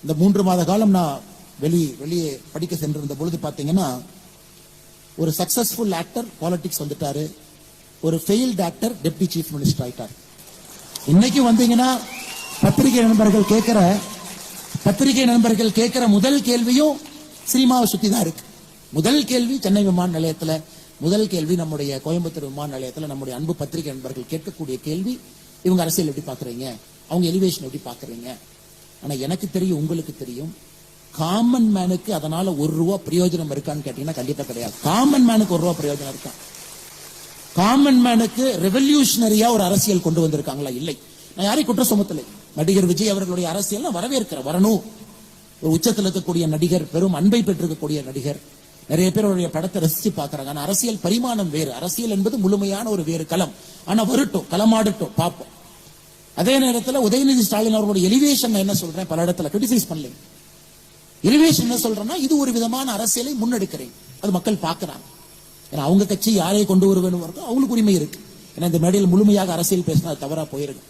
இந்த 3 மாத காலம் நான் வெளியே படிக்க சென்றிருந்த பொழுது பாத்தீங்கன்னா, ஒரு சக்சஸ்ஃபுல் ஆக்டர் பாலிடிக்ஸ் வந்துட்டாரு, ஒரு failed actor deputy chief minister ஆயிட்டார். இன்னைக்கு வந்தீங்கன்னா பத்திரிகை நண்பர்கள் கேட்கிற முதல் கேள்வியும் சினிமாவை சுத்தி தான் இருக்கு. முதல் கேள்வி சென்னை விமான நிலையத்துல, முதல் கேள்வி நம்முடைய கோயம்புத்தூர் விமான நிலையத்துல நம்முடைய அன்பு பத்திரிகை நண்பர்கள் கேட்கக்கூடிய கேள்வி, இவங்க அரசியல் எப்படி பாக்குறீங்க, அவங்க எலிவேஷன் எப்படி பாக்குறீங்க. ஆனா எனக்கு தெரியும், உங்களுக்கு தெரியும், காமன் மேனுக்கு அதனால ₹1 பிரயோஜனம் இருக்கான்னு கேட்டீங்கன்னா கண்டிப்பா கிடையாது. காமன் மேனுக்கு ₹1 பிரயோஜனம் இருக்கா? காமன் மேனுக்கு ரெவல்யூஷனரியா ஒரு அரசியல் கொண்டு வந்திருக்காங்களா? இல்லை. நான் யாரையும் குற்றம் சுமத்தலை. நடிகர் விஜய் அவர்களுடைய அரசியல் நான் வரவேற்கிறேன், வரணும். ஒரு உச்சத்தில் இருக்கக்கூடிய நடிகர், பெரும் அன்பை பெற்றிருக்கக்கூடிய நடிகர், நிறைய பேர் அவருடைய படத்தை ரசிச்சு பாக்குறாங்க. ஆனா அரசியல் பரிமாணம் வேறு. அரசியல் என்பது முழுமையான ஒரு வேறு களம். ஆனா வரட்டும், களமாடட்டும், பார்ப்போம். அதே நேரத்தில் உதயநிதி ஸ்டாலின் அவர்களுடைய எலிவேஷன் என்ன சொல்றேன், பல இடத்துல கிரிட்டிசைஸ் பண்ணல. எலிவேஷன் என்ன சொல்றேன்னா, இது ஒரு விதமான அரசியலை முன்னெடுக்கிறேன், அது மக்கள் பாக்குறாங்க. ஏன்னா அவங்க கட்சி யாரை கொண்டு வருவேன்னு அவங்களுக்கு உரிமை இருக்கு. ஏன்னா இந்த மேடையில் முழுமையாக அரசியல் பேசினா தவறா போயிருக்கு.